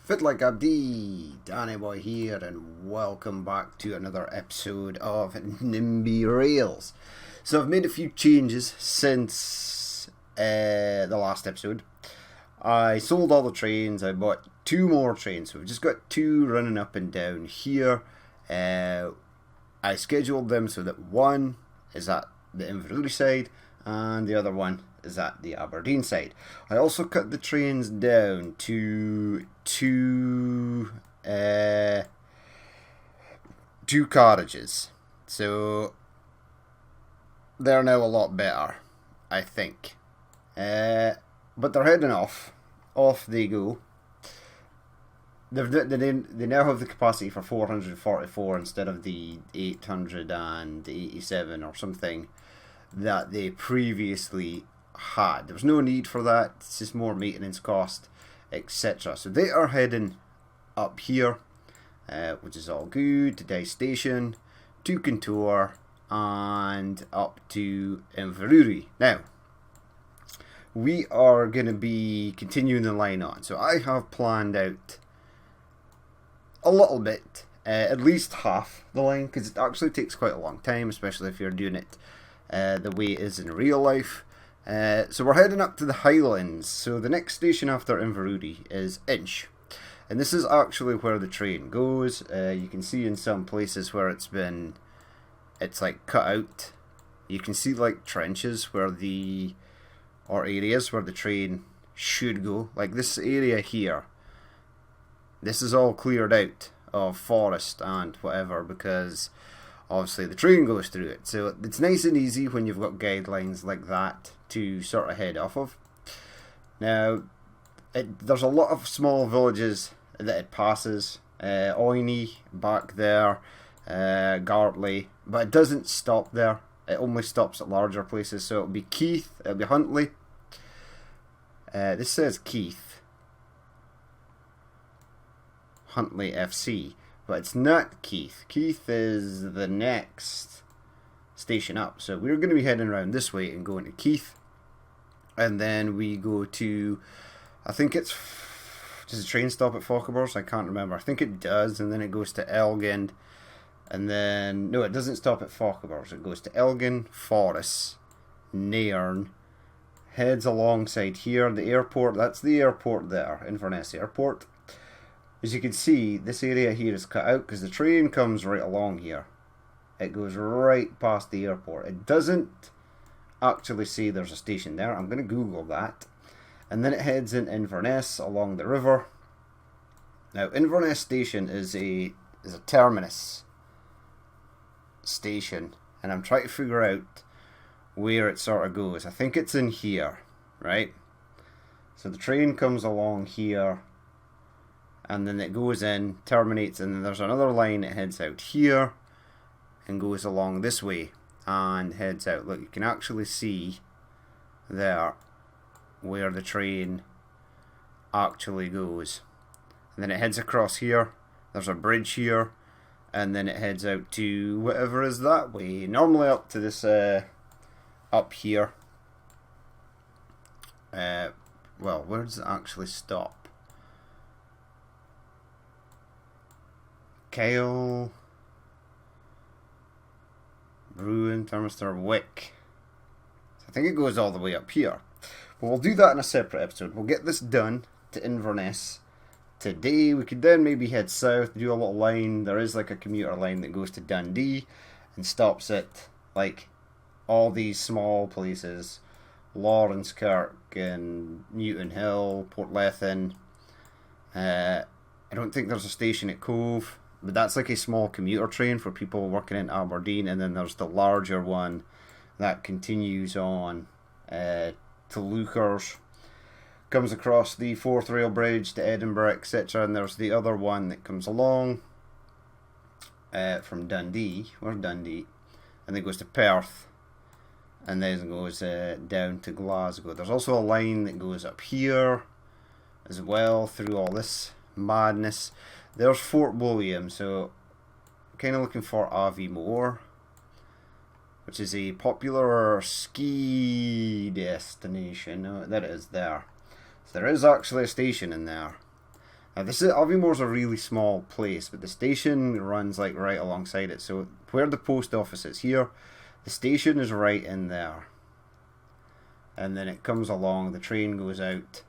Fit like Abdi, Danny Boy here, and welcome back to another episode of NIMBY Rails. So I've made a few changes since the last episode. I sold all the trains, I bought two more trains, so we've just got two running up and down here. I scheduled them so that one is at the Inverurie side and the other one is at the Aberdeen side. I also cut the trains down to two carriages, so they're now a lot better, I think. But they're heading off they go. They now have the capacity for 444 instead of the 887 or something that they previously had. There was no need for that. It's just more maintenance cost, etc. So they are heading up here, which is all good, to Dye Station, to Contour, and up to Inverurie. Now, we are going to be continuing the line on. So I have planned out a little bit, at least half the line, because it actually takes quite a long time, especially if you're doing it the way it is in real life. So we're heading up to the Highlands. So the next station after Inverurie is Inch, and this is actually where the train goes. You can see in some places where it's like cut out. You can see like trenches or areas where the train should go. Like this area here, this is all cleared out of forest and whatever, because obviously the train goes through it. So it's nice and easy when you've got guidelines like that to sort of head off of. Now, there's a lot of small villages that it passes. Oyne back there, Gartley, but it doesn't stop there. It only stops at larger places. So it'll be Keith, it'll be Huntly. This says Keith, Huntly FC, but it's not Keith. Keith is the next station up. So we're going to be heading around this way and going to Keith. And then we go to, I think does the train stop at Fauconbers? I can't remember. I think it does. And then it goes to Elgin. And then, no, it doesn't stop at Fauconbers. It goes to Elgin, Forres, Nairn, heads alongside here. The airport, that's the airport there, Inverness Airport. As you can see, this area here is cut out because the train comes right along here. It goes right past the airport. It doesn't actually say there's a station there. I'm going to Google that. And then it heads in Inverness along the river. Now, Inverness Station is a terminus station, and I'm trying to figure out where it sort of goes. I think it's in here, right? So the train comes along here, and then it goes in, terminates, and then there's another line that heads out here and goes along this way and heads out. Look, you can actually see there where the train actually goes. And then it heads across here. There's a bridge here, and then it heads out to whatever is that way. Normally up to this, up here. Well, where does it actually stop? Kyle, Bruin, Thermistor, Wick. So I think it goes all the way up here. But we'll do that in a separate episode. We'll get this done to Inverness today. We could then maybe head south, do a little line. There is like a commuter line that goes to Dundee and stops at like all these small places. Lawrence Kirk and Newton Hill, Portlethen. I don't think there's a station at Cove, but that's like a small commuter train for people working in Aberdeen. And then there's the larger one that continues on to Leuchars, comes across the Fourth Rail Bridge to Edinburgh, etc. And there's the other one that comes along from Dundee. Where's Dundee? And then goes to Perth, and then goes down to Glasgow. There's also a line that goes up here as well through all this madness. There's Fort William, so I'm kind of looking for Aviemore, which is a popular ski destination. Oh, that is there. So there is actually a station in there. Aviemoore's a really small place, but the station runs like right alongside it. So where the post office is here, the station is right in there. And then it comes along, the train goes out,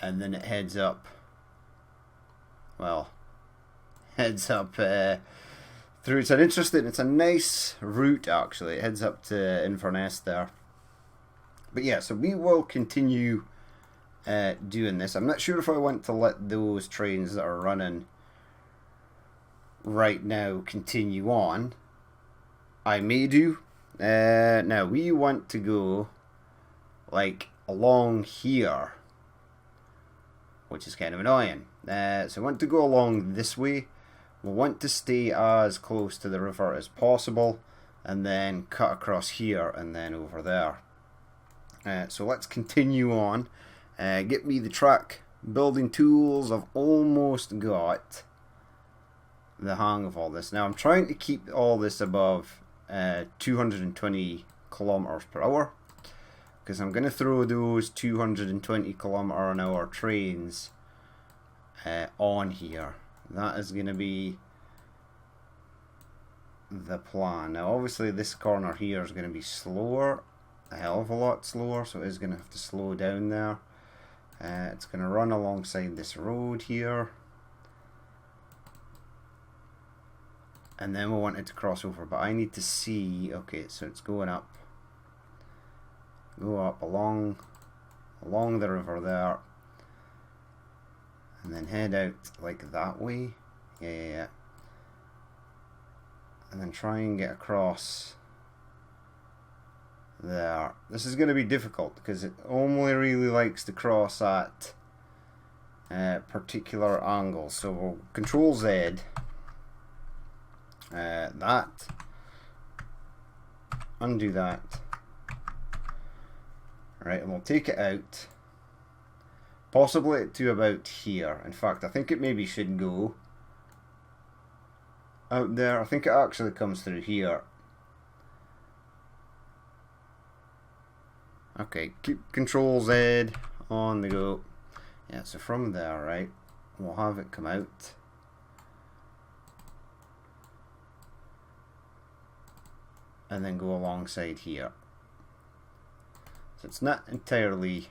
and then it heads up. Well, heads up through. It's a nice route actually. It heads up to Inverness there. But yeah, so we will continue doing this. I'm not sure if I want to let those trains that are running right now continue on. I may do. Now we want to go like along here, which is kind of annoying. So I want to go along this way. We want to stay as close to the river as possible, and then cut across here and then over there. So let's continue on. Get me the track building tools. I've almost got the hang of all this. Now I'm trying to keep all this above 220 kilometers per hour, because I'm going to throw those 220 kilometer an hour trains on here. That is going to be the plan. Now obviously this corner here is going to be slower, a hell of a lot slower, so it is going to have to slow down there. It's going to run alongside this road here, and then we want it to cross over, but I need to see, okay, so it's going up, go up along the river there, and then head out like that way, yeah, and then try and get across there. This is going to be difficult because it only really likes to cross at particular angles. So we'll Control Z that, undo that, right, and we'll take it out, possibly to about here. In fact, I think it maybe should go out there. I think it actually comes through here. Okay, keep Control Z on the go. Yeah, so from there, right, we'll have it come out. And then go alongside here. So it's not entirely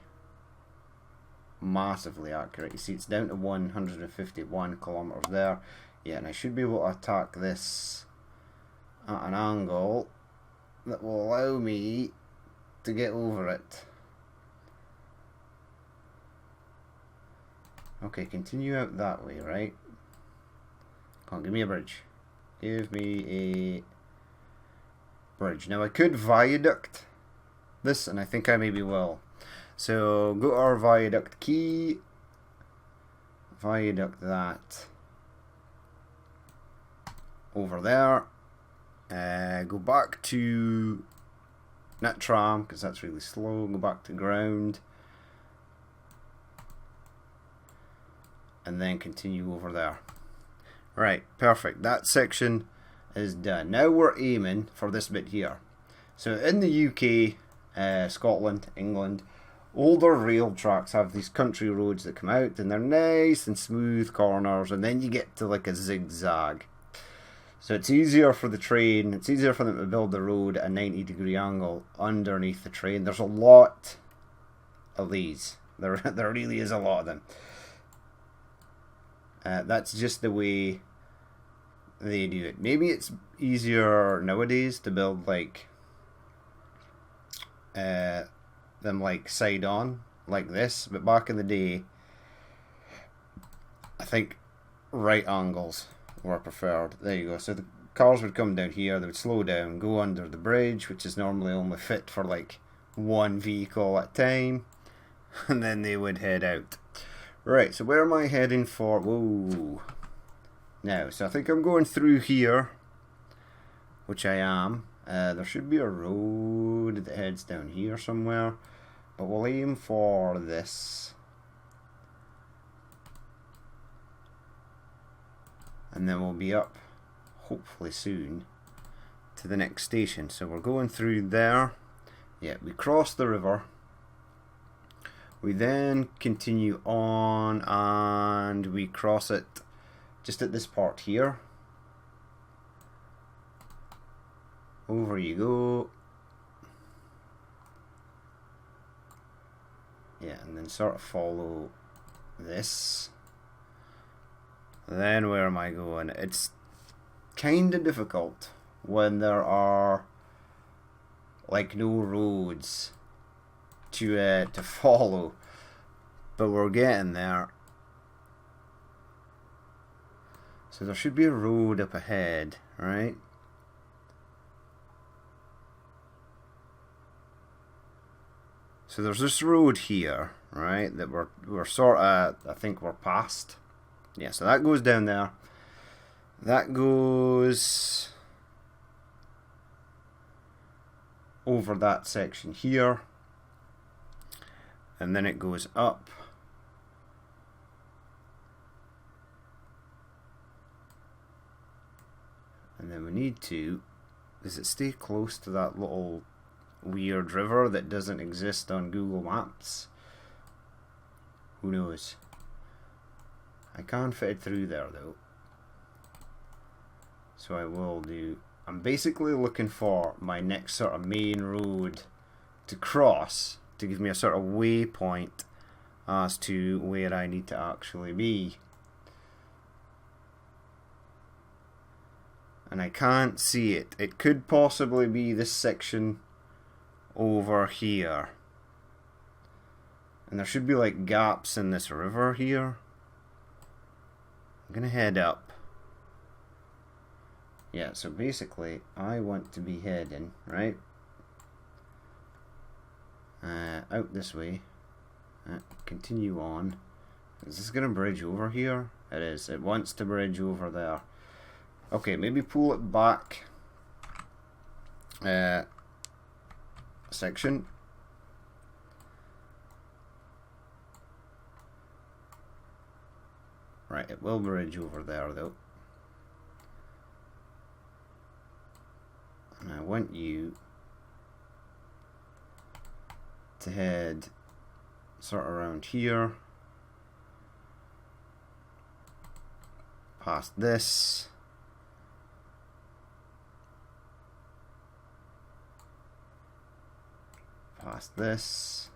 massively accurate. You see it's down to 151 kilometers there. Yeah, and I should be able to attack this at an angle that will allow me to get over it. Okay, continue out that way, right? Come on, give me a bridge. Give me a bridge. Now I could viaduct this, and I think I maybe will. So go to our viaduct key, viaduct that over there, go back to not tram because that's really slow, go back to ground, and then continue over there. Right, perfect. That section is done. Now we're aiming for this bit here. So in the UK, Scotland, England, older rail tracks have these country roads that come out, and they're nice and smooth corners, and then you get to like a zigzag. So it's easier for the train, it's easier for them to build the road at a 90-degree angle underneath the train. There's a lot of these. There really is a lot of them. That's just the way they do it. Maybe it's easier nowadays to build like them like side on like this, but back in the day I think right angles were preferred. There you go. So the cars would come down here, they would slow down, go under the bridge, which is normally only fit for like one vehicle at a time, and then they would head out. Right, so where am I heading for? Whoa. Now, so I think I'm going through here, which I am. There should be a road that heads down here somewhere, but we'll aim for this. And then we'll be up, hopefully soon, to the next station. So we're going through there. Yeah, we cross the river. We then continue on and we cross it just at this part here. Over you go. Yeah, and then sort of follow this. Then where am I going? It's kind of difficult when there are like no roads to follow, but we're getting there. So there should be a road up ahead, right? So there's this road here, right, that we're sort of, I think we're past. Yeah, so that goes down there. That goes over that section here. And then it goes up. And then we need to, does it stay close to that little weird river that doesn't exist on Google Maps? Who knows? I can't fit it through there though. So I will do, I'm basically looking for my next sort of main road to cross to give me a sort of waypoint as to where I need to actually be. And I can't see it. It could possibly be this section over here. And there should be like gaps in this river here. I'm gonna head up. Yeah, so basically I want to be heading, right? Out this way. Continue on. Is this gonna bridge over here? It is. It wants to bridge over there. Okay, maybe pull it back section. Right, it will bridge over there though. And I want you to head sort of around here, past this, past this,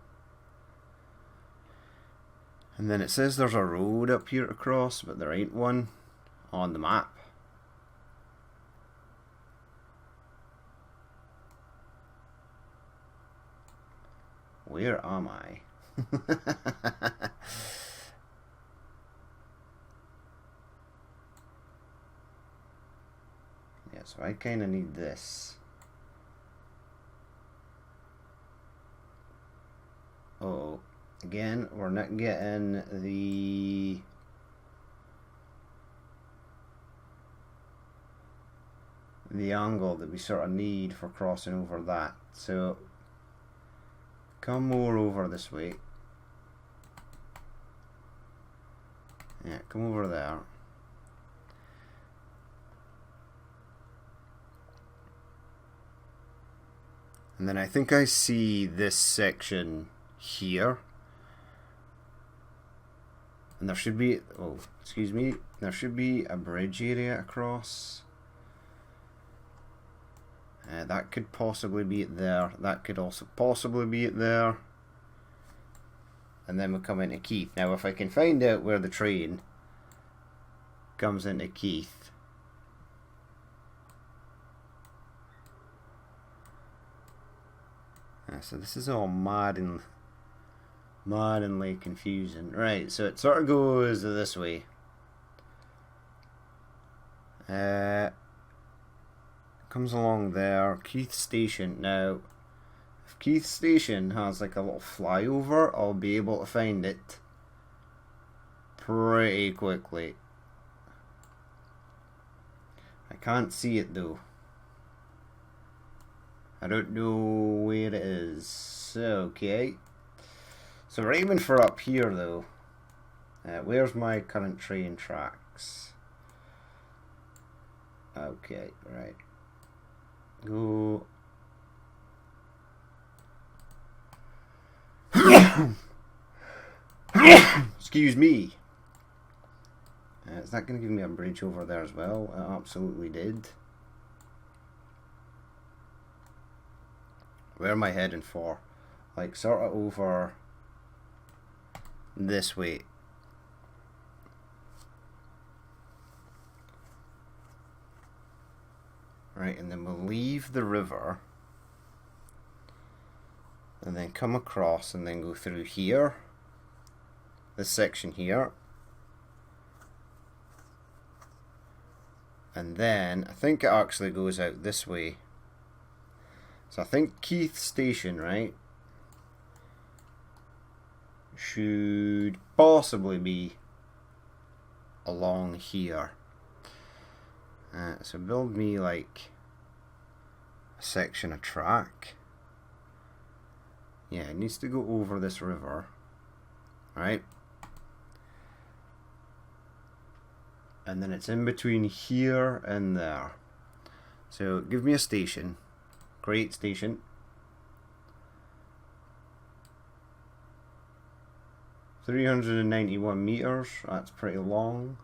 and then it says there's a road up here to cross, but there ain't one on the map. Where am I? Yeah, so I kind of need this. Oh, again, we're not getting the angle that we sort of need for crossing over that. So come more over this way. Yeah, come over there. And then I think I see this section here. And there should be, oh, excuse me, there should be a bridge area across. That could possibly be it there. That could also possibly be it there. And then we come into Keith. Now if I can find out where the train comes into Keith. So this is all maddeningly confusing. Right, so it sort of goes this way. Comes along there. Keith Station. Now, if Keith Station has like a little flyover, I'll be able to find it pretty quickly. I can't see it though. I don't know where it is. Okay. So we're aiming for up here though. Where's my current train tracks? Okay, right. Go. Excuse me. Is that going to give me a bridge over there as well? It absolutely did. Where am I heading for? Like, sort of over this way. Right, and then we'll leave the river. And then come across and then go through here. This section here. And then, I think it actually goes out this way. So I think Keith Station, right, should possibly be along here. So build me like a section of track. Yeah, it needs to go over this river, right? And then it's in between here and there. So give me a station. Great station. $391 meters. That's pretty long.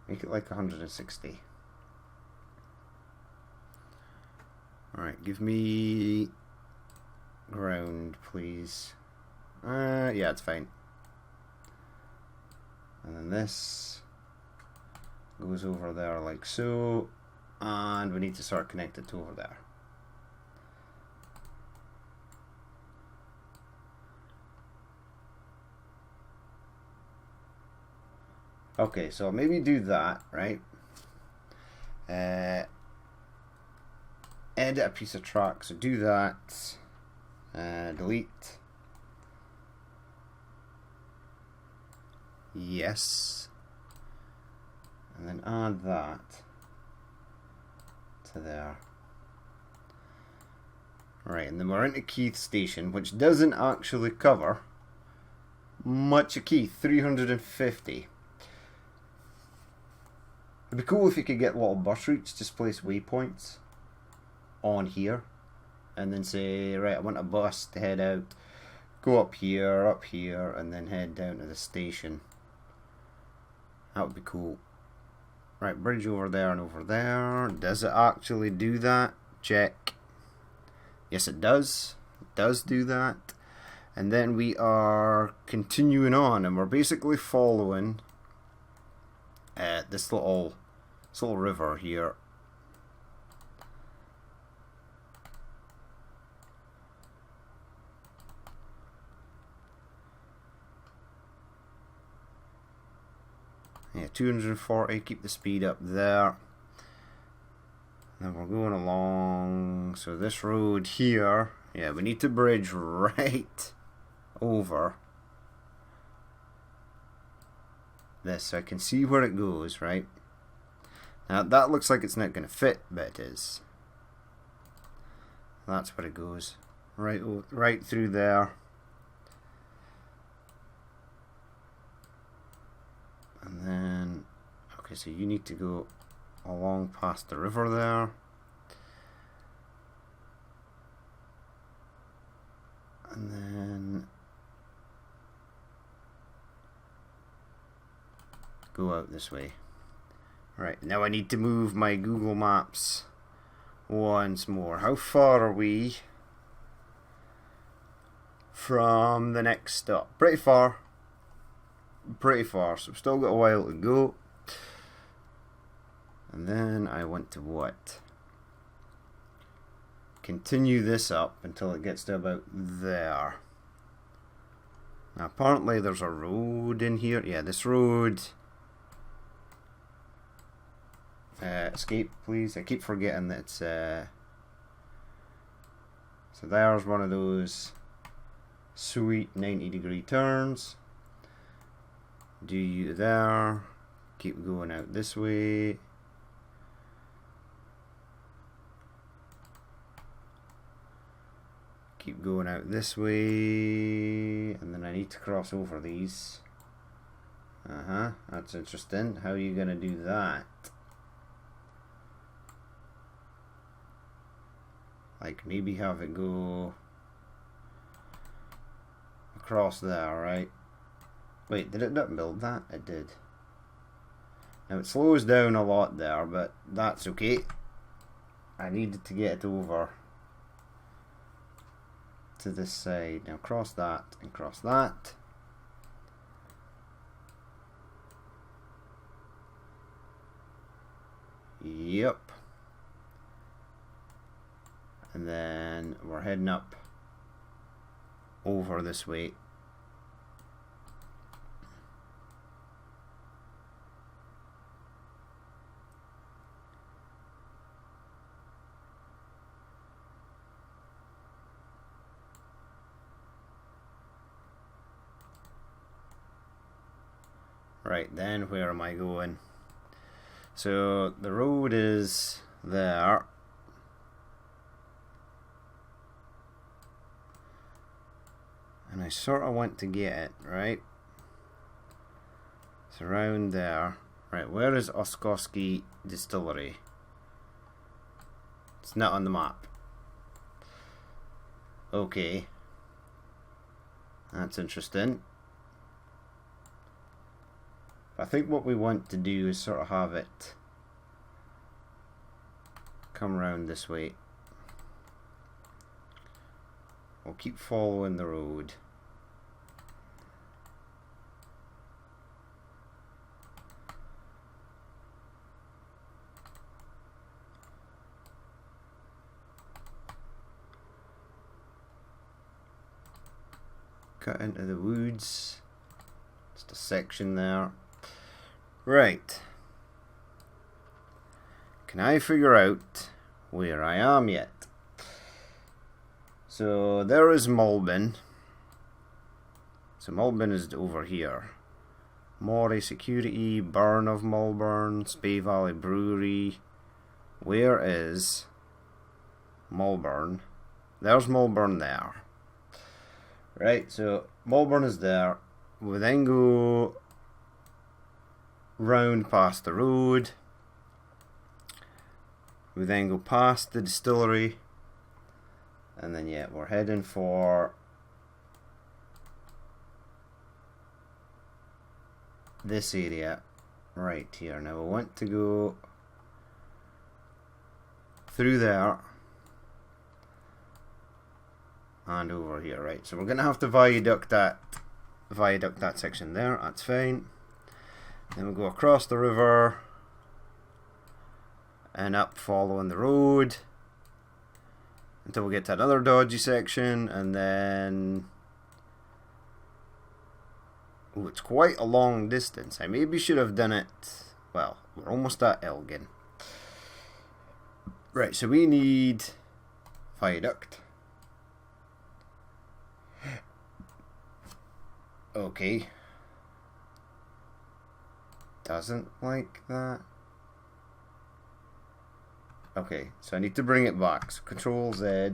Make it like 160. Alright, give me ground, please. Yeah, it's fine. And then this goes over there like so, and we need to start connected to over there. Okay, so maybe do that, right? Edit a piece of track, so do that. Delete. Yes. And then add that to there. Right, and then we're into Keith Station, which doesn't actually cover much of Keith, 350. It'd be cool if you could get little bus routes, just place waypoints on here, and then say, right, I want a bus to head out, go up here, and then head down to the station. That would be cool. Right, bridge over there and over there. Does it actually do that? Check. Yes, it does. It does do that. And then we are continuing on, and we're basically following this little river here. Yeah, 240, keep the speed up there. Then we're going along, so this road here, yeah, we need to bridge right over this so I can see where it goes, right? Now that looks like it's not going to fit, but it is. That's where it goes, right through there. And then, okay, so you need to go along past the river there. And then go out this way. Right, now I need to move my Google Maps once more. How far are we from the next stop? Pretty far. So we've still got a while to go. And then I want to what? Continue this up until it gets to about there. Now apparently there's a road in here. Yeah, this road. Escape, please. I keep forgetting that it's so there's one of those sweet 90-degree turns. Do you there? Keep going out this way. Keep going out this way, and then I need to cross over these. That's interesting. How are you gonna do that? Like maybe have it go across there, right? Wait, did it not build that? It did. Now it slows down a lot there, but that's okay. I needed to get it over to this side. Now cross that and cross that. Yep. And then we're heading up over this way. Right, then where am I going? So the road is there. And I sort of want to get it, right? It's around there. Right, where is Oskoski Distillery? It's not on the map. Okay. That's interesting. I think what we want to do is sort of have it come around this way. We'll keep following the road. Cut into the woods. Just a section there. Right. Can I figure out where I am yet? So there is Mulbin. So Mulbin is over here. Moray Security, Burn of Mulburn, Spey Valley Brewery. Where is Mulburn? There's Mulburn there. Right, so Mulburn is there. We then go round past the road. We then go past the distillery. And then yeah, we're heading for this area right here. Now we want to go through there and over here, right? So we're gonna have to viaduct that section there. That's fine. Then we'll go across the river and up following the road until we get to another dodgy section, and then oh, it's quite a long distance. I maybe should have done it. Well, we're almost at Elgin. Right, so we need viaduct. Okay. Doesn't like that. Okay, so I need to bring it back. So Control Z.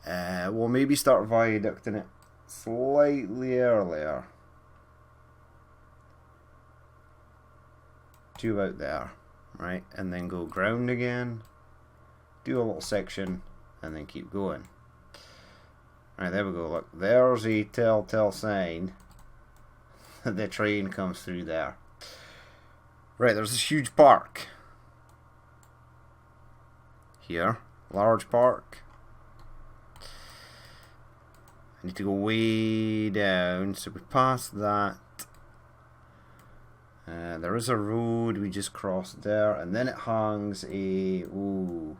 We'll maybe start viaducting it slightly earlier. To about there, right? And then go ground again. Do a little section and then keep going. Right, there we go. Look, there's a telltale sign that the train comes through there. Right, there's this huge park here, large park. I need to go way down, so we pass that. There is a road we just crossed there, and then it hangs a ooh.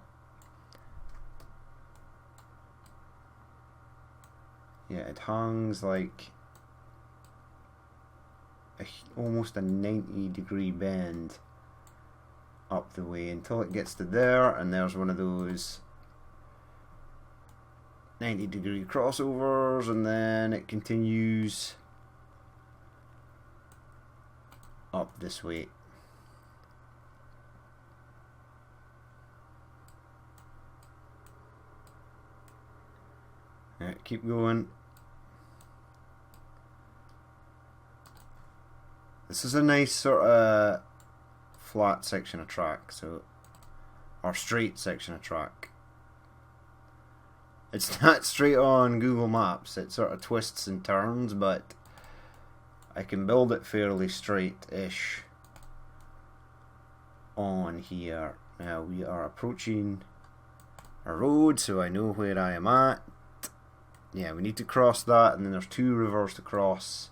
Yeah, it hangs like almost a 90-degree bend up the way until it gets to there, and there's one of those 90-degree crossovers, and then it continues up this way. Alright, keep going. This is a nice sort of flat section of track, so or straight section of track. It's not straight on Google Maps. It sort of twists and turns, but I can build it fairly straight-ish on here. Now we are approaching a road, so I know where I am at. Yeah, we need to cross that, and then there's 2 rivers to cross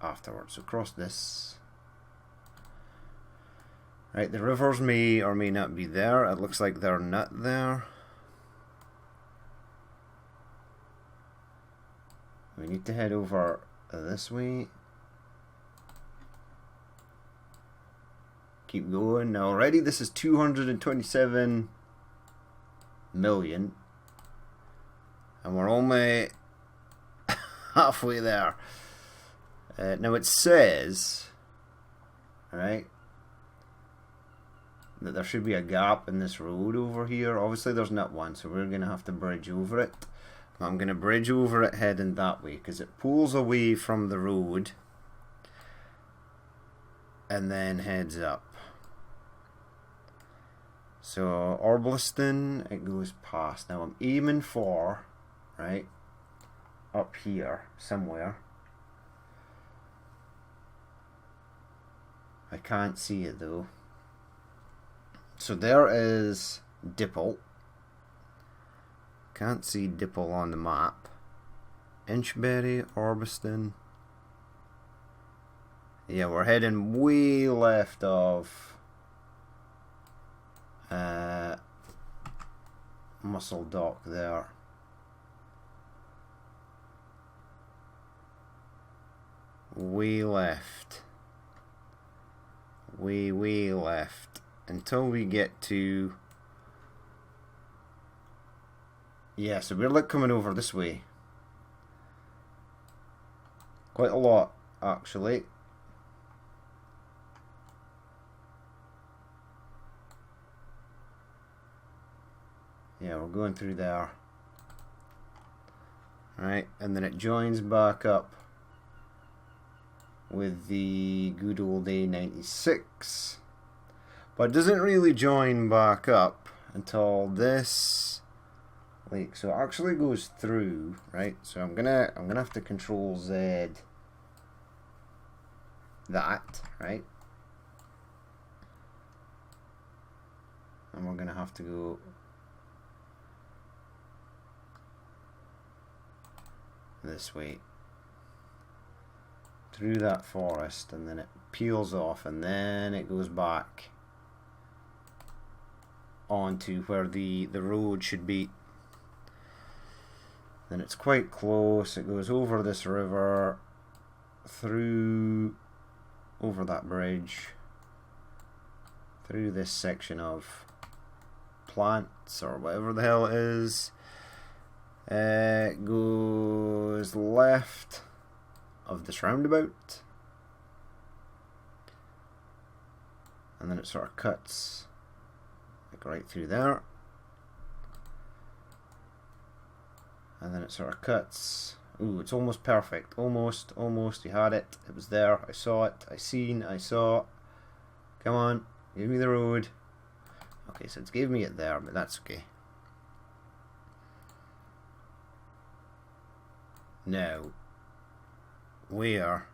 afterwards. So cross this. Right, the rivers may or may not be there. It looks like they're not there. We need to head over this way. Keep going. Now already this is 227 million. And we're only halfway there. Now it says, right, that there should be a gap in this road over here. Obviously there's not one, so we're going to have to bridge over it. I'm going to bridge over it heading that way, because it pulls away from the road and then heads up. So Orbliston, it goes past. Now I'm aiming for, right, up here somewhere. I can't see it though. So there is Dipple. Can't see Dipple on the map. Inchberry, Orbiston. Yeah, we're heading way left of Muscle Dock there. Way left. Way left. Until we get to... Yeah, so we're like coming over this way. Quite a lot, actually. Yeah, we're going through there. Right, and then it joins back up with the good old A96. But it doesn't really join back up until this lake. So it actually goes through, right? So I'm gonna have to Control Z that, right? And we're gonna have to go this way through that forest, and then it peels off, and then it goes back onto where the road should be. Then it's quite close. It goes over this river, through, over that bridge, through this section of plants or whatever the hell it is. It goes left of this roundabout, and then it sort of cuts like right through there, and then it sort of cuts. Ooh, it's almost perfect. Almost. You had it. It was there. I saw it. I saw. Come on, give me the road. Okay, so it gave me it there, but that's okay. Now, where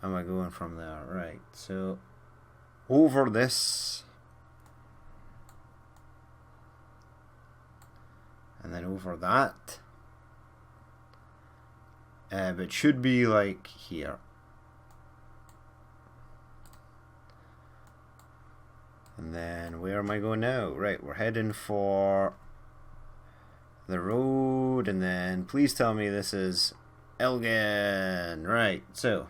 am I going from there? Right, so over this, and then over that, but it should be like here. And then where am I going now? Right, we're heading for the road, and then please tell me this is Elgin. Right, so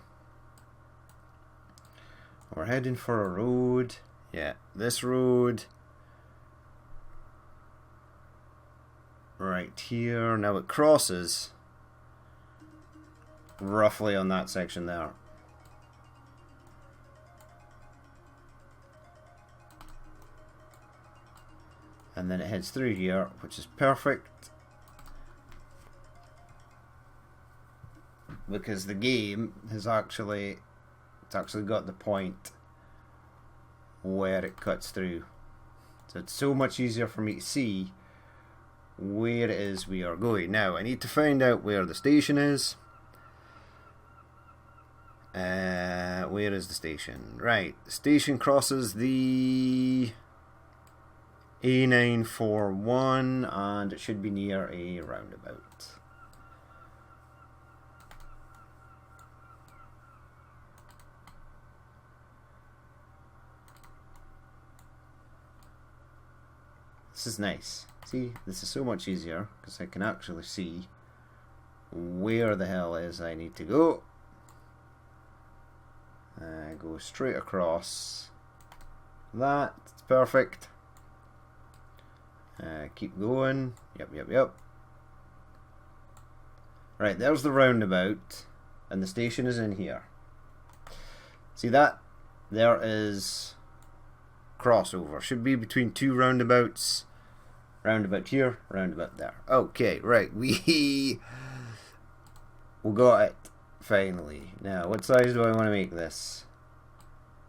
we're heading for a road. Yeah, this road right here. Now it crosses roughly on that section there. And then it heads through here, which is perfect, because the game has actually got the point where it cuts through. So it's so much easier for me to see where it is we are going. Now I need to find out where the station is. Where is the station? Right, the station crosses the A941 and it should be near a roundabout. This is nice. See, this is so much easier because I can actually see where the hell it is I need to go. Go straight across. That's perfect. Keep going. Yep. Right, there's the roundabout, and the station is in here. See that? There is crossover. Should be between two roundabouts. Roundabout here, roundabout there. Okay, right. We got it. Finally. Now, what size do I want to make this?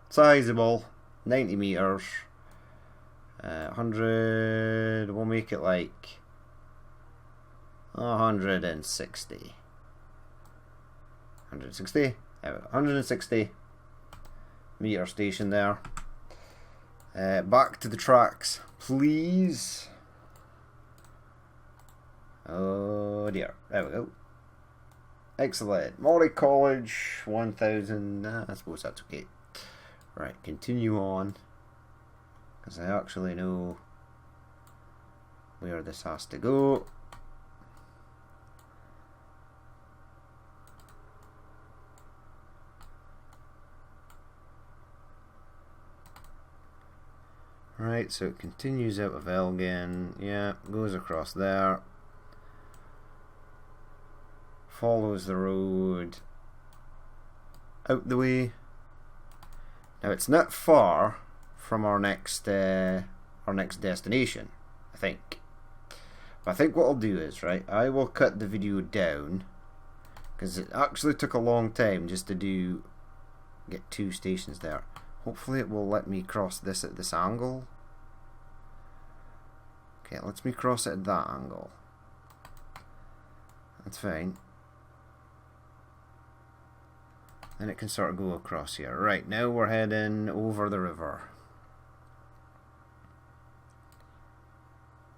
Sizable. 90 meters. 100. We'll make it like 160. 160? 160 meter station there. Back to the tracks, please. Oh dear. There we go. Excellent. Moray College, 1000. I suppose that's okay. Right, continue on. Because I actually know where this has to go. Right, so it continues out of Elgin. Yeah, goes across there. Follows the road out the way. Now it's not far from our next destination, I think. But I think what I'll do is, right, I will cut the video down because it actually took a long time just to get two stations there. Hopefully it will let me cross this at this angle. Okay, it lets me cross it at that angle. That's fine. And it can sort of go across here. Right, now we're heading over the river.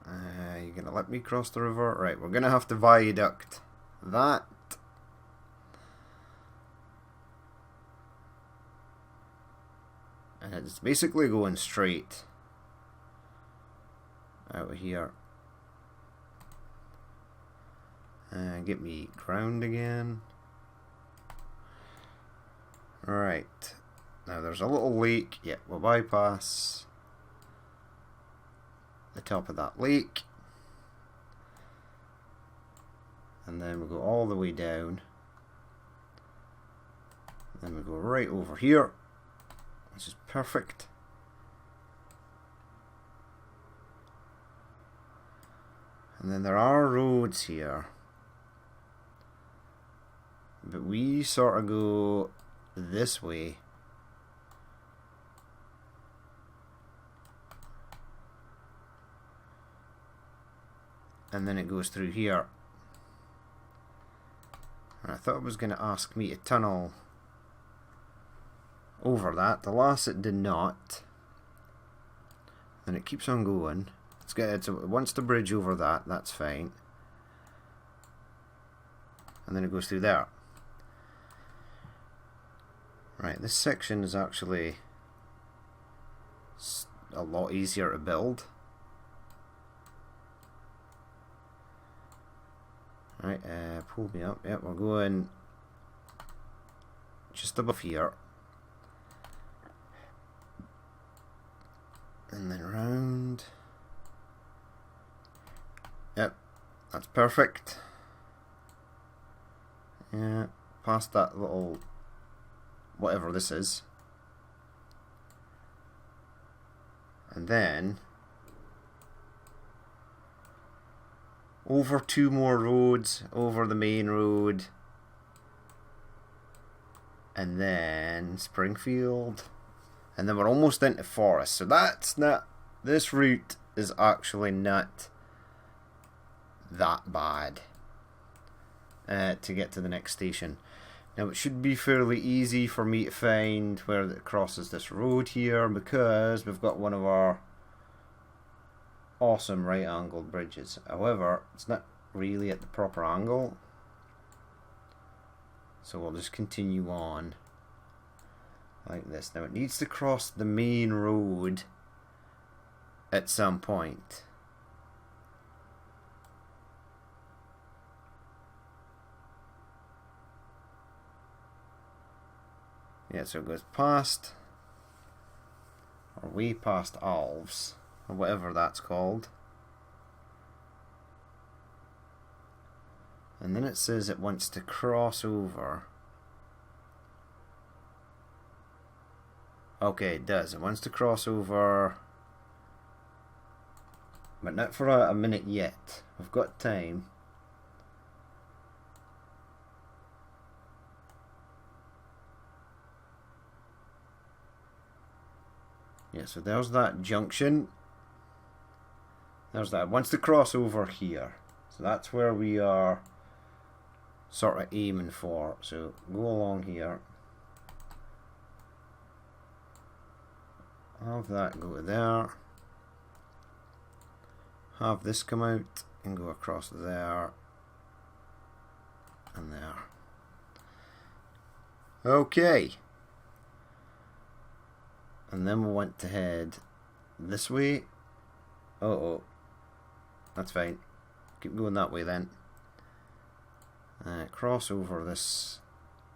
You're going to let me cross the river? Right, we're going to have to viaduct that. And it's basically going straight out of here. Get me ground again. Right, now there's a little lake. Yeah, we'll bypass the top of that lake. And then we'll go all the way down. Then we go right over here, which is perfect. And then there are roads here. But we sort of go this way. And then it goes through here. And I thought it was going to ask me to tunnel over that. Alas, it did not. And it keeps on going. It wants to bridge over that, that's fine. And then it goes through there. Right, this section is actually a lot easier to build. Right, pull me up. Yep, we're going just above here. And then round. Yep, that's perfect. Yeah, past that little whatever this is. And then over two more roads, over the main road, and then Springfield, and then we're almost into Forest. So that's not this route is actually not that bad to get to the next station. Now it should be fairly easy for me to find where it crosses this road here, because we've got one of our awesome right angled bridges. However, it's not really at the proper angle, so we'll just continue on like this. Now it needs to cross the main road at some point. Yeah, so it goes past, or way past Alves, or whatever that's called. And then it says it wants to cross over. Okay, it does. It wants to cross over, but not for a minute yet. We've got time. Yeah, so there's that junction. There's that. It wants to cross over here. So that's where we are sort of aiming for. So go along here. Have that go there. Have this come out and go across there and there. Okay. And then we'll want to head this way. Oh, that's fine. Keep going that way then. Cross over this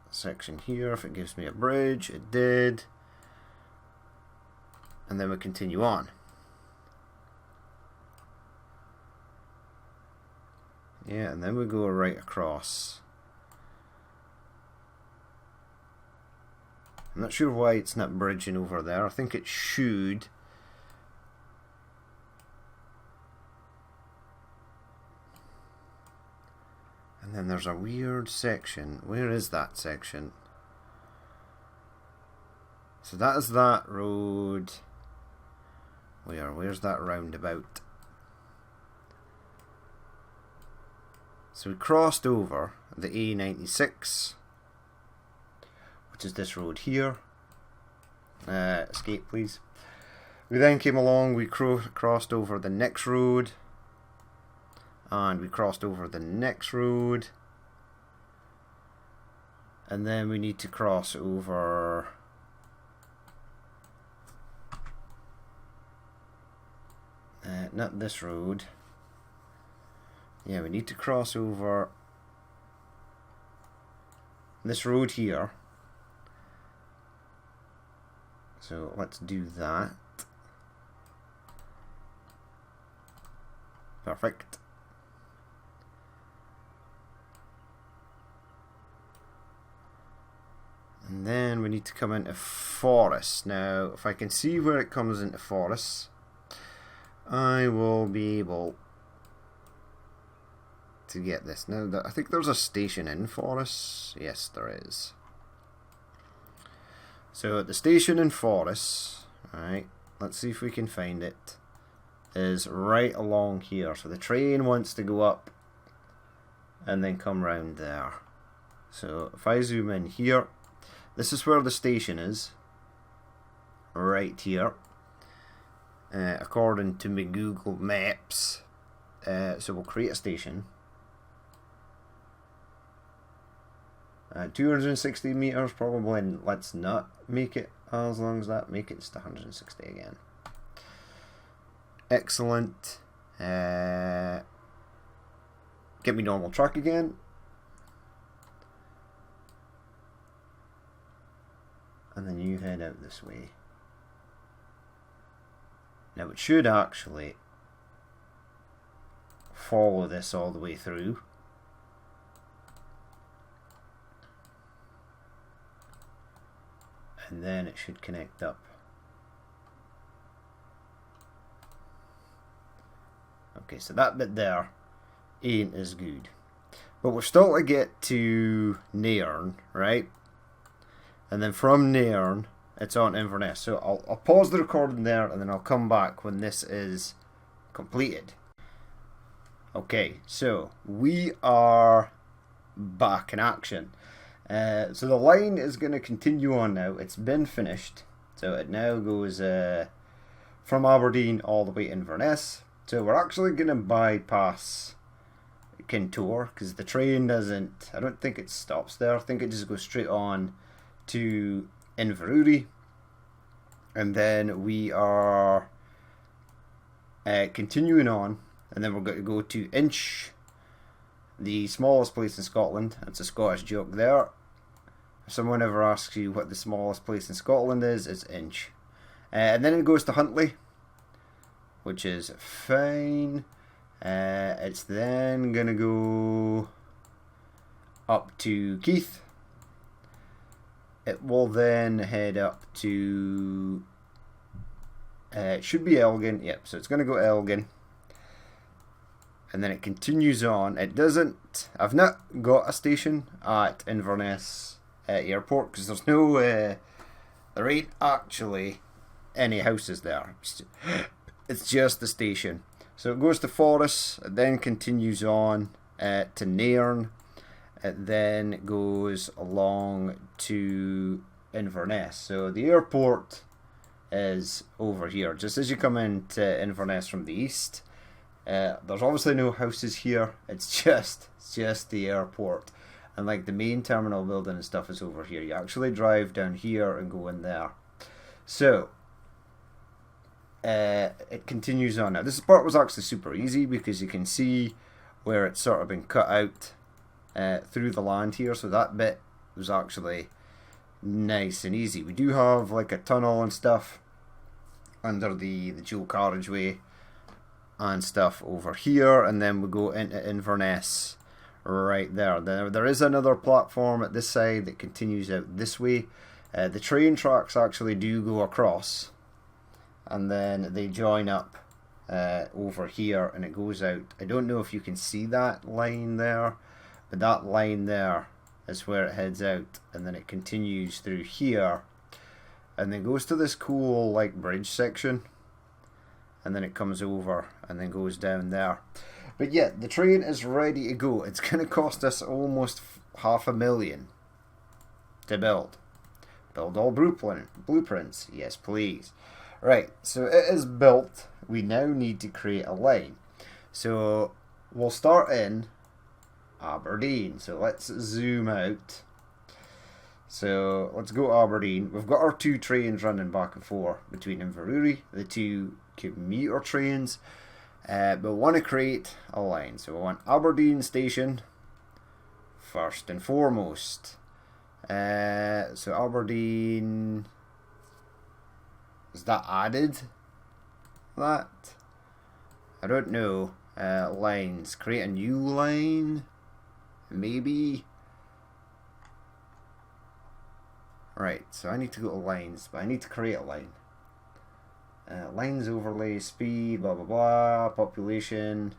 section here if it gives me a bridge. It did. And then we continue on. Yeah, and then we go right across. I'm not sure why it's not bridging over there. I think it should. And then there's a weird section. Where is that section? So that is that road. Where's that roundabout? So we crossed over the A96, which is this road here. Escape, please. We then came along, we crossed over the next road, and we crossed over the next road, and then we need to cross over not this road. Yeah, we need to cross over this road here. So let's do that. Perfect. And then we need to come into forest. Now, if I can see where it comes into forest, I will be able to get this. Now, I think there's a station in forest. Yes, there is. So at the station in forest, alright, let's see if we can find it, is right along here. So the train wants to go up and then come round there. So if I zoom in here, this is where the station is, right here, according to my Google Maps. So we'll create a station. 260 meters probably. Let's not make it as long as that. Make it just 160 again. Excellent. Get me normal truck again. And then you head out this way. Now it should actually follow this all the way through. And then it should connect up. Okay, so that bit there ain't as good. But we're still to get to Nairn, right? And then from Nairn, it's on Inverness. So I'll pause the recording there, and then I'll come back when this is completed. Okay, so we are back in action. So the line is going to continue on now. It's been finished. So it now goes from Aberdeen all the way to Inverness. So we're actually going to bypass Kintor because the train doesn't, I don't think it stops there. I think it just goes straight on to Inverurie. And then we are continuing on. And then we're going to go to Inch, the smallest place in Scotland. That's a Scottish joke there. If someone ever asks you what the smallest place in Scotland is, it's Inch. And then it goes to Huntly, which is fine. It's then going to go up to Keith. It will then head up to, it should be Elgin. Yep, so it's going to go Elgin. And then it continues on. It doesn't, I've not got a station at Inverness Airport because there's no, there ain't actually any houses there. It's just the station. So it goes to Forres, it then continues on to Nairn, it then goes along to Inverness. So the airport is over here. Just as you come into Inverness from the east, there's obviously no houses here. It's just the airport, and like the main terminal building and stuff is over here. You actually drive down here and go in there. So it continues on. Now this part was actually super easy because you can see where it's sort of been cut out through the land here. So that bit was actually nice and easy. We do have like a tunnel and stuff under the dual carriageway and stuff over here, and then we go into Inverness right there. There is another platform at this side that continues out this way. The train tracks actually do go across, and then they join up over here, and it goes out. I don't know if you can see that line there, but that line there is where it heads out, and then it continues through here, and then goes to this cool like bridge section, and then it comes over and then goes down there. But yeah, the train is ready to go. It's going to cost us almost $500,000 to build. Build all blueprints. Yes, please. Right, so it is built. We now need to create a line. So we'll start in Aberdeen. So let's zoom out. So let's go Aberdeen. We've got our two trains running back and forth between Inverurie, the two commuter trains, but we want to create a line. So we want Aberdeen station first and foremost. So Aberdeen, is that added? That I don't know. Lines, create a new line, maybe. Right, so I need to go to lines, but I need to create a line. Lines, overlay, speed, blah blah blah, population,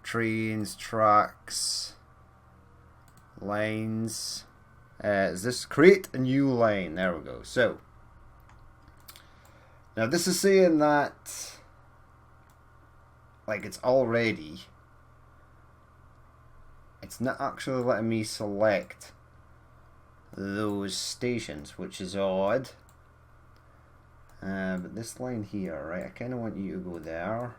trains, tracks, lines. Is this create a new line? There we go. So now this is saying that like it's already, it's not actually letting me select those stations, which is odd. But this line here, right, I kind of want you to go there.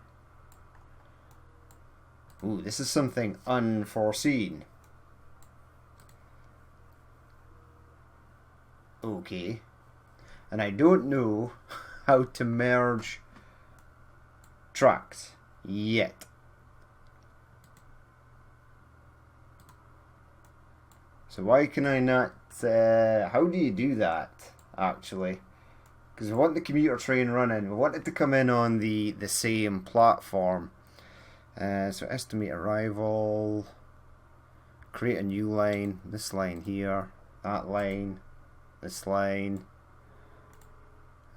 Ooh, this is something unforeseen. Okay. And I don't know how to merge tracks yet. So why can I not, how do you do that, actually? Because we want the commuter train running, we want it to come in on the same platform. So estimate arrival, create a new line, this line here, that line, this line.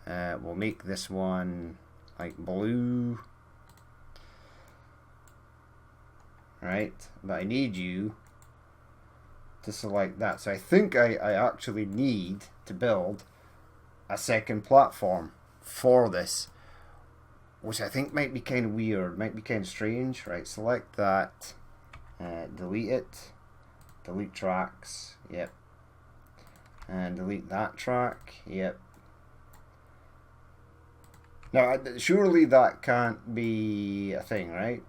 We'll make this one like blue. Right, but I need you to select that. So I think I actually need to build a second platform for this, which I think might be kind of weird, might be kind of strange. Right, select that, delete it, delete tracks, yep, and delete that track, yep. Now, surely that can't be a thing, right?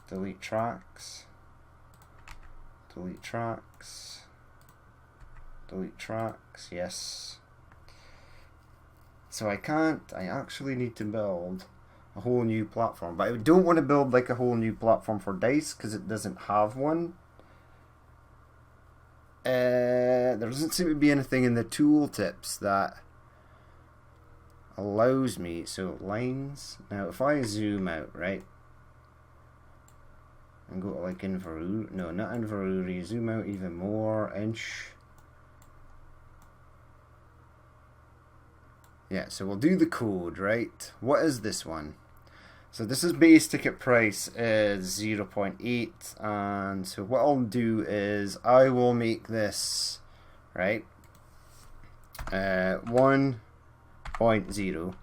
Delete tracks, delete tracks, delete tracks, yes. So I actually need to build a whole new platform. But I don't want to build like a whole new platform for dice because it doesn't have one. There doesn't seem to be anything in the tooltips that allows me. So lines. Now if I zoom out, right, and go to like inveruri, no, not inveruri, zoom out even more, inch. Yeah, so we'll do the code, right? What is this one? So this is base ticket price is 0.8, and so what I'll do is I will make this, right, 1.0,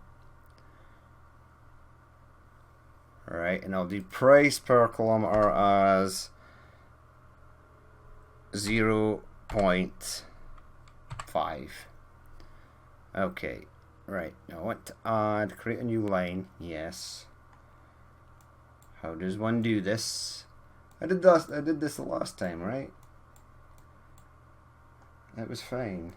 right, and I'll do price per kilometer as 0.5. Okay. Right, now I want to add, create a new line, yes. How does one do this? I did this the last time, right? That was fine.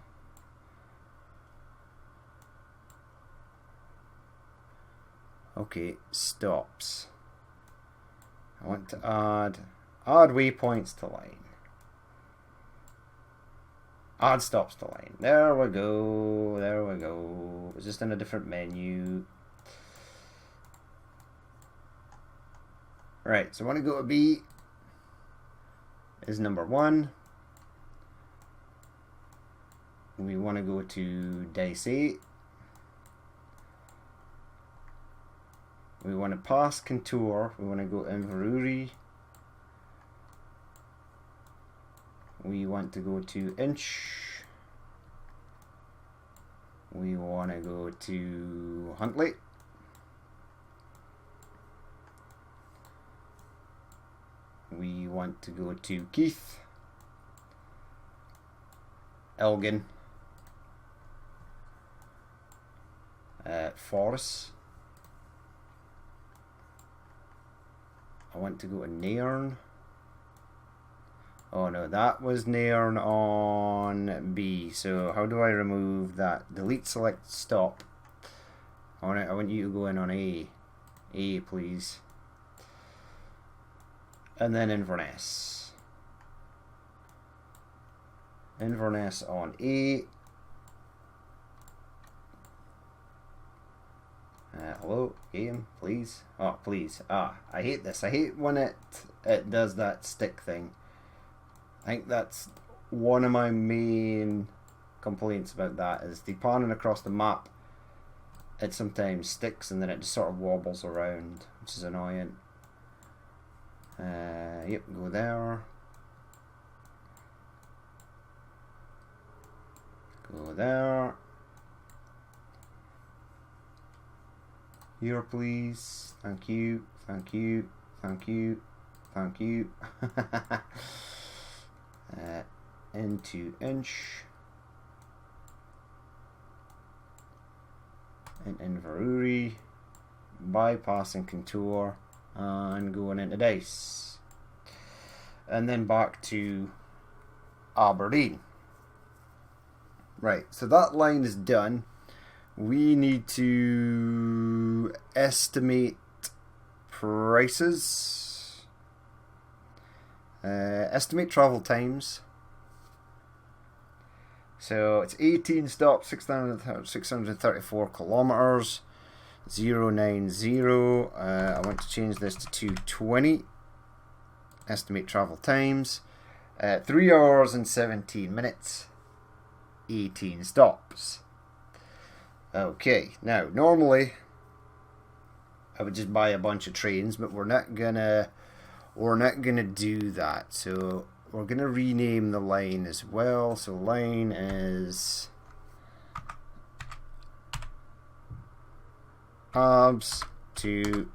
Okay, stops. I want to add waypoints to line. Add stops to line. There we go. There we go. It's just in a different menu. Right, so I want to go to B. Is number 1. We want to go to dice 8. We want to pass contour. We want to go inveruri. We want to go to inch. We want to go to Huntley. We want to go to Keith. Elgin. Forest. I want to go to Nairn. Oh no, that was Nairn on B. So how do I remove that? Delete, select, stop. I want you to go in on A. A, please. And then Inverness. Inverness on A. Hello, game, please. Oh, please. I hate this. I hate when it does that stick thing. I think that's one of my main complaints about that, is the panning across the map, it sometimes sticks and then it just sort of wobbles around, which is annoying. Yep, go there. Go there. Here, please. Thank you. Thank you. Thank you. Thank you. Into inch. And inveruri. Bypassing contour. And going into dice. And then back to Aberdeen. Right, so that line is done. We need to estimate prices. Estimate travel times. So it's 18 stops, 634 kilometers. 090. I want to change this to 220. Estimate travel times. 3 hours and 17 minutes. 18 stops. Okay, now normally I would just buy a bunch of trains, but we're not gonna do that. So we're going to rename the line as well. So line is Abs to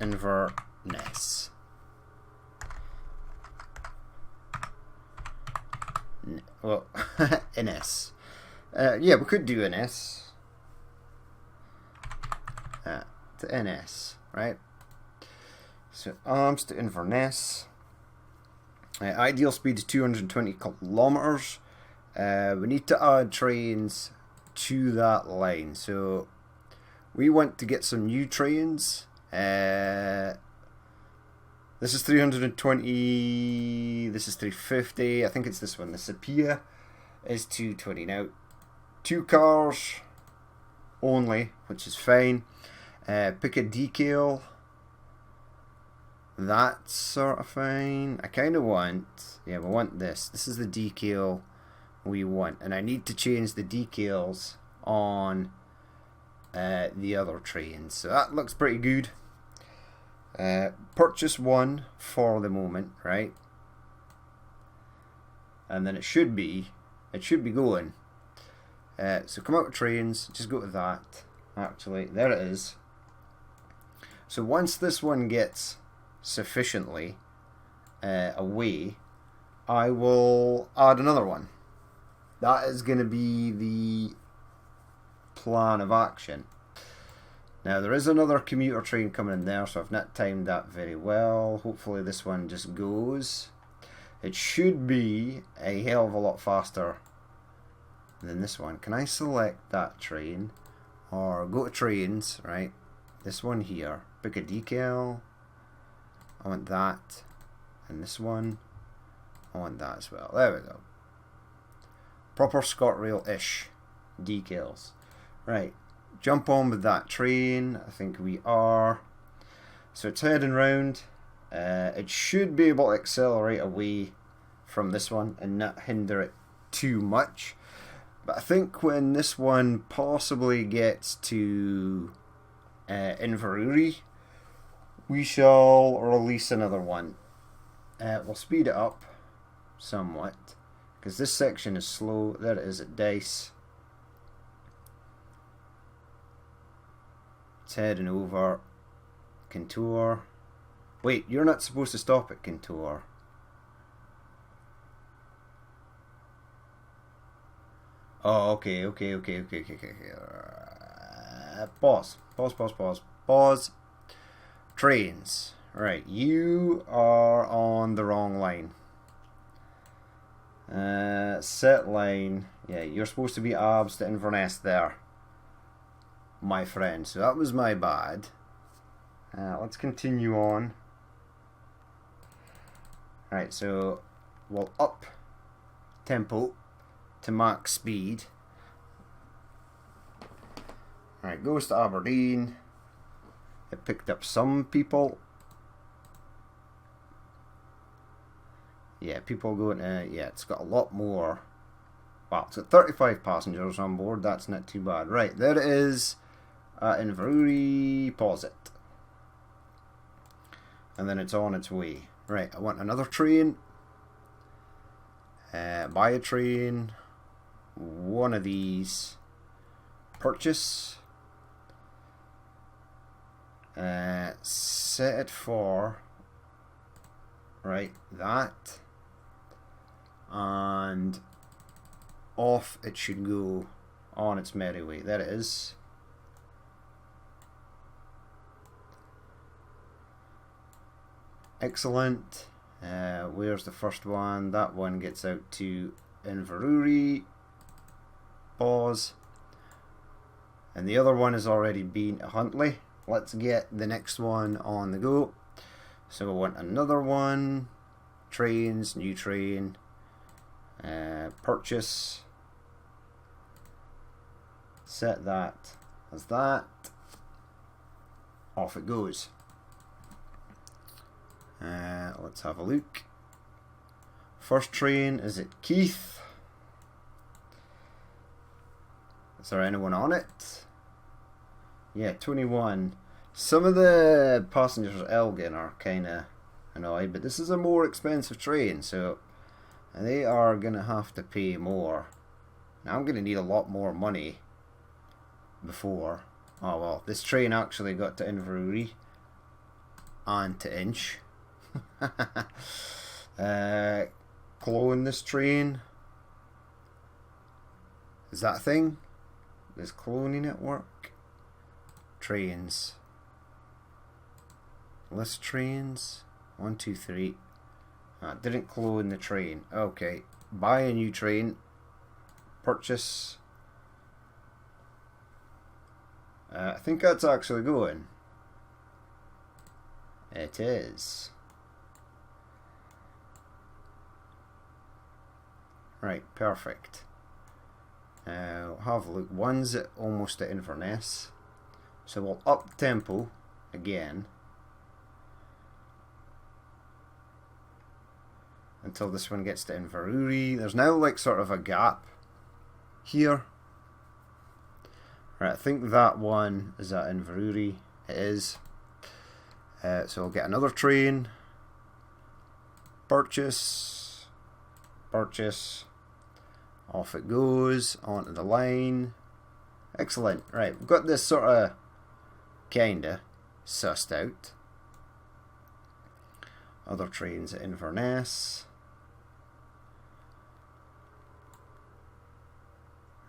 Inverness. Well, NS. Yeah, we could do NS. To NS, right? So arms to Inverness. Ideal speed is 220 kilometers. We need to add trains to that line. So we want to get some new trains. This is 320. This is 350. I think it's this one. The Sepia is 220. Now, 2 cars only, which is fine. Pick a decal. That's sort of fine. I kind of want... Yeah, we want this. This is the decal we want. And I need to change the decals on the other trains. So that looks pretty good. Purchase 1 for the moment, right? And then it should be going. So come out with trains. Just go to that. Actually, there it is. So once this one gets sufficiently away, I will add another one. That is going to be the plan of action. Now there is another commuter train coming in there, so I've not timed that very well. Hopefully this one just goes. It should be a hell of a lot faster than this one. Can I select that train or go to trains, right? This one here, pick a decal. I want that, and this one, I want that as well. There we go. Proper ScotRail-ish decals. Right, jump on with that train. I think we are. So it's heading round. It should be able to accelerate away from this one and not hinder it too much. But I think when this one possibly gets to Inverurie, we shall release another one. We'll speed it up somewhat because this section is slow. There it is at Dice. It's heading over. Contour. Wait, you're not supposed to stop at Contour. Oh, okay. Pause. Trains. Right, you are on the wrong line. Set line. Yeah, you're supposed to be Abs to Inverness there, my friend. So that was my bad. Let's continue on. Right, so we'll up tempo to max speed. Alright, goes to Aberdeen. It picked up some people. Yeah, people going to... Yeah, it's got a lot more. Wow, it's got 35 passengers on board. That's not too bad. Right, there it is. Inverurie. Pause it. And then it's on its way. Right, I want another train. Buy a train. One of these. Purchase. Set it for... Right, that. And off it should go on its merry way. There it is. Excellent. Where's the first one? That one gets out to Inverurie. Pause. And the other one has already been to Huntly. Let's get the next one on the go. So we want another one. Trains, new train. Purchase. Set that as that. Off it goes. Let's have a look. First train is at Keith. Is there anyone on it? Yeah, 21. Some of the passengers at Elgin are kind of annoyed, but this is a more expensive train, so they are going to have to pay more. Now I'm going to need a lot more money before. Oh well, this train actually got to Inverurie and to Inch. Clone this train. Is that a thing? Does cloning it work? Trains. List trains. 1, 2, 3. Didn't clone the train. Okay. Buy a new train. Purchase. I think that's actually going. It is. Right, perfect. We'll have a look. One's almost at Inverness. So we'll up tempo again. Until this one gets to Inverurie. There's now like sort of a gap here. Right, I think that one is at Inverurie. It is. So we'll get another train. Purchase. Purchase. Off it goes. Onto the line. Excellent. Right, we've got this sort of kinda sussed out. Other trains at Inverness.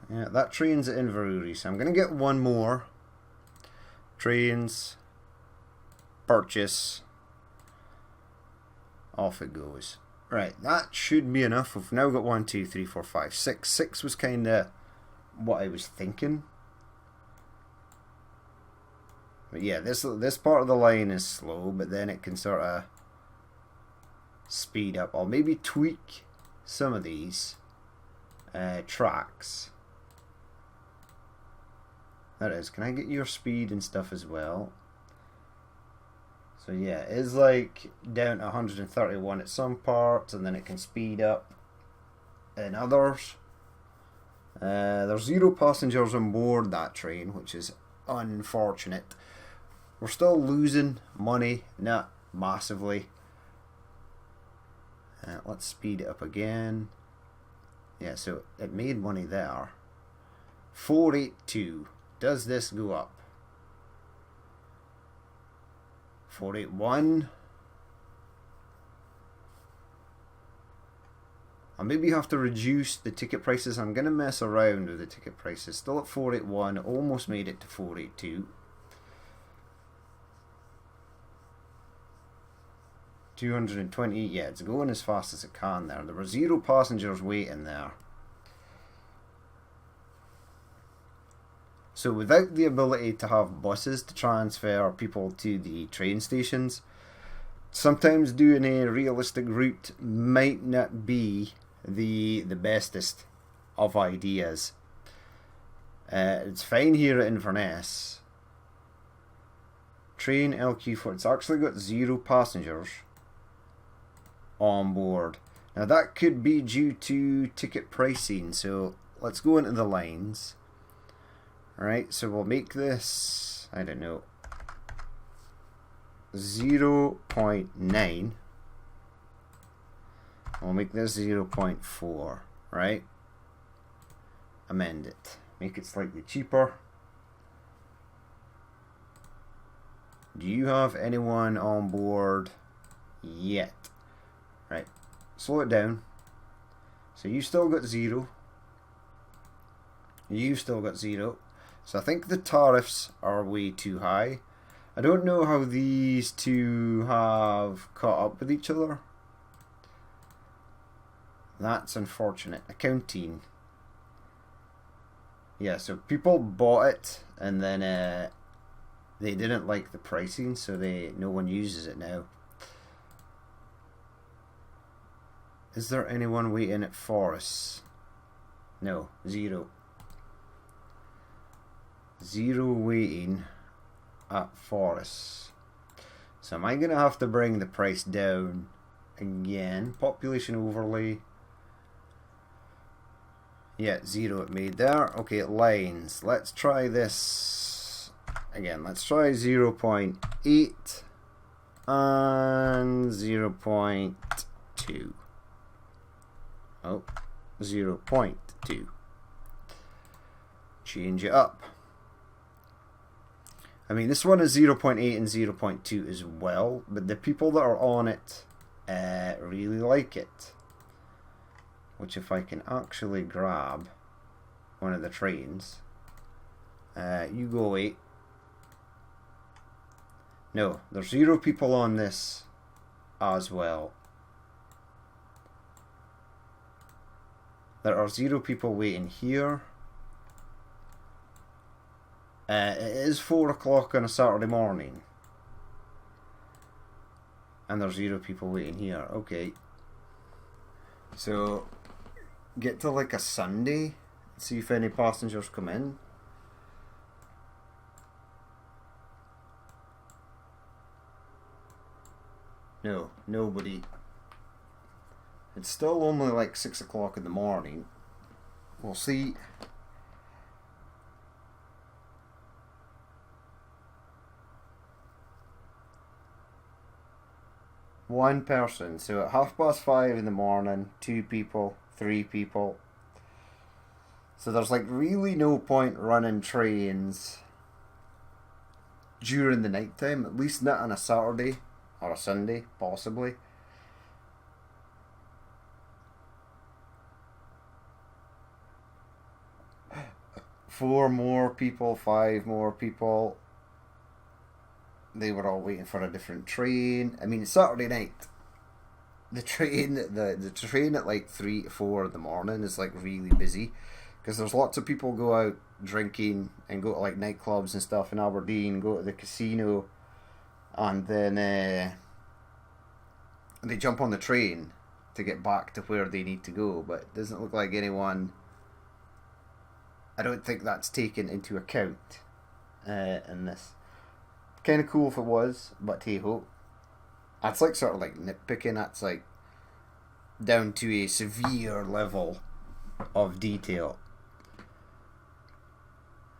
Yeah, that train's at Inverurie, so I'm going to get one more. Trains. Purchase. Off it goes. Right, that should be enough. We've now got 1, 2, 3, 4, 5, 6. 6 was kind of what I was thinking. But yeah, this part of the line is slow, but then it can sort of speed up. I'll maybe tweak some of these tracks. That is, can I get your speed and stuff as well? So yeah, it is like down to 131 at some parts, and then it can speed up in others. There's 0 passengers on board that train, which is unfortunate. We're still losing money, not massively. Let's speed it up again. Yeah, so it made money there. 482. Does this go up? 481. I maybe have to reduce the ticket prices. I'm going to mess around with the ticket prices. Still at 481. Almost made it to 482. 220. Yeah, it's going as fast as it can there. There were 0 passengers waiting there. So without the ability to have buses to transfer people to the train stations, sometimes doing a realistic route might not be the bestest of ideas. It's fine here at Inverness. Train LQ4, it's actually got 0 passengers on board. Now that could be due to ticket pricing, so let's go into the lines. Alright, so we'll make this, I don't know, 0.9. We'll make this 0.4, right? Amend it. Make it slightly cheaper. Do you have anyone on board yet? Right, slow it down. So you still got 0. You still got 0. So I think the tariffs are way too high. I don't know how these two have caught up with each other. That's unfortunate. Accounting. Yeah, so people bought it and then they didn't like the pricing, so no one uses it now. Is there anyone waiting at Forest? No, 0. 0 waiting at Forest. So am I going to have to bring the price down again? Population overlay. Yeah, 0 it made there. Okay, lines. Let's try this again. Let's try 0.8. and 0.2. Oh, 0.2. Change it up. I mean, this one is 0.8 and 0.2 as well, but the people that are on it really like it. Which, if I can actually grab one of the trains, you go wait. No, there's 0 people on this as well. There are 0 people waiting here. It is 4 o'clock on a Saturday morning. And there's 0 people waiting here. Okay. So, get to like a Sunday. See if any passengers come in. No, nobody. It's still only like 6 o'clock in the morning. We'll see. One person. So at 5:30 in the morning, 2 people, 3 people. So there's like really no point running trains during the night time, at least not on a Saturday or a Sunday, possibly. Four more people, 5 more people. They were all waiting for a different train. I mean, it's Saturday night. The train, the train at like 3 to 4 in the morning is like really busy, because there's lots of people go out drinking and go to like nightclubs and stuff in Aberdeen, go to the casino, and then they jump on the train to get back to where they need to go. But it doesn't look like anyone. I don't think that's taken into account in this. Kind of cool if it was, but hey ho. That's like sort of like nitpicking. That's like down to a severe level of detail.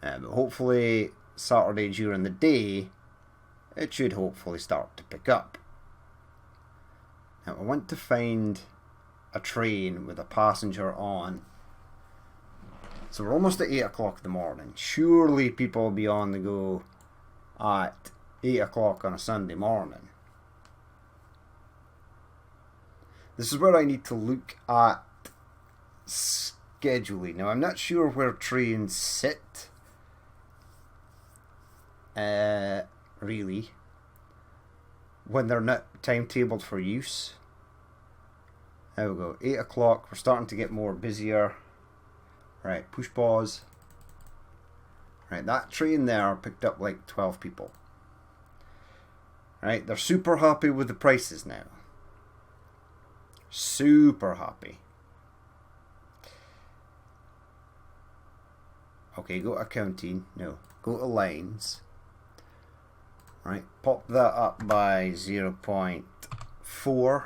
But hopefully Saturday during the day, it should hopefully start to pick up. Now I want to find a train with a passenger on. So we're almost at 8 o'clock in the morning. Surely people will be on the go at 8 o'clock on a Sunday morning. This is where I need to look at scheduling. Now I'm not sure where trains sit. Really. When they're not timetabled for use. There we go. 8 o'clock. We're starting to get more busier. Right, push pause. Right, that train there picked up like 12 people. Right, they're super happy with the prices now. Super happy. Okay, go to accounting. No, go to lines. Right, pop that up by 0.4.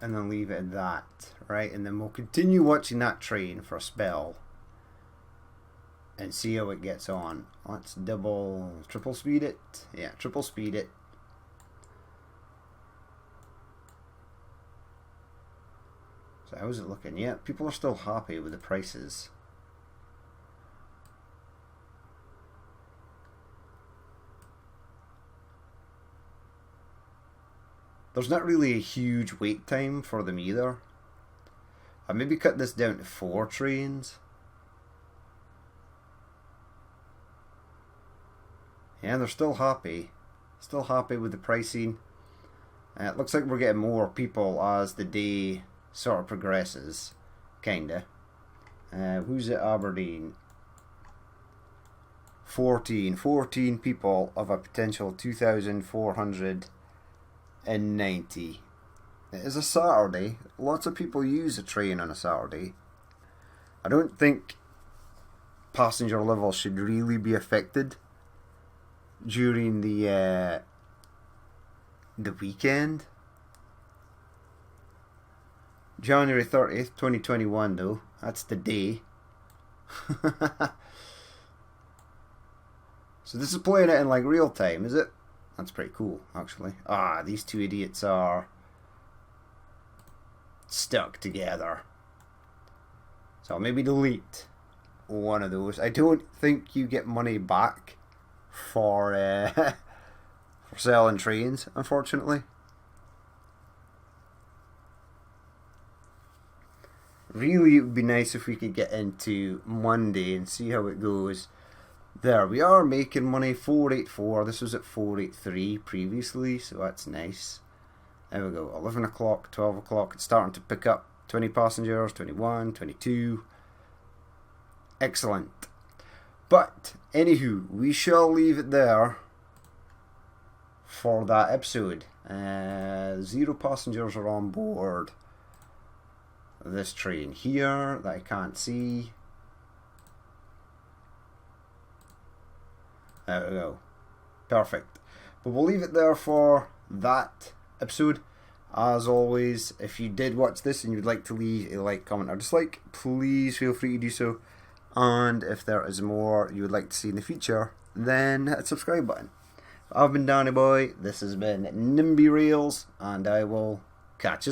And then leave it at that. Right, and then we'll continue watching that train for a spell. And see how it gets on. Let's triple speed it. Yeah, triple speed it. So how's it looking? Yeah, people are still happy with the prices. There's not really a huge wait time for them either. I'll maybe cut this down to 4 trains. Yeah, they're still happy. Still happy with the pricing. It looks like we're getting more people as the day sort of progresses. Kinda. Who's at Aberdeen? 14 people of a potential 2,490. It is a Saturday. Lots of people use a train on a Saturday. I don't think passenger levels should really be affected during the weekend. January 30th, 2021 though. That's the day. So this is playing it in like real time, is it? That's pretty cool, actually. Ah, these two idiots are stuck together. So I'll maybe delete one of those. I don't think you get money back for for selling trains, unfortunately. Really, it would be nice if we could get into Monday and see how it goes. There, we are making money. 484. This was at 483 previously, so that's nice. There we go. 11 o'clock, 12 o'clock. It's starting to pick up. 20 passengers, 21, 22. Excellent. But, anywho, we shall leave it there for that episode. 0 passengers are on board this train here that I can't see. There we go. Perfect. But we'll leave it there for that episode. As always, if you did watch this and you'd like to leave a like, comment or dislike, please feel free to do so. And if there is more you would like to see in the future, then hit the subscribe button. I've been Danny Boy, this has been NIMBY Rails, and I will catch you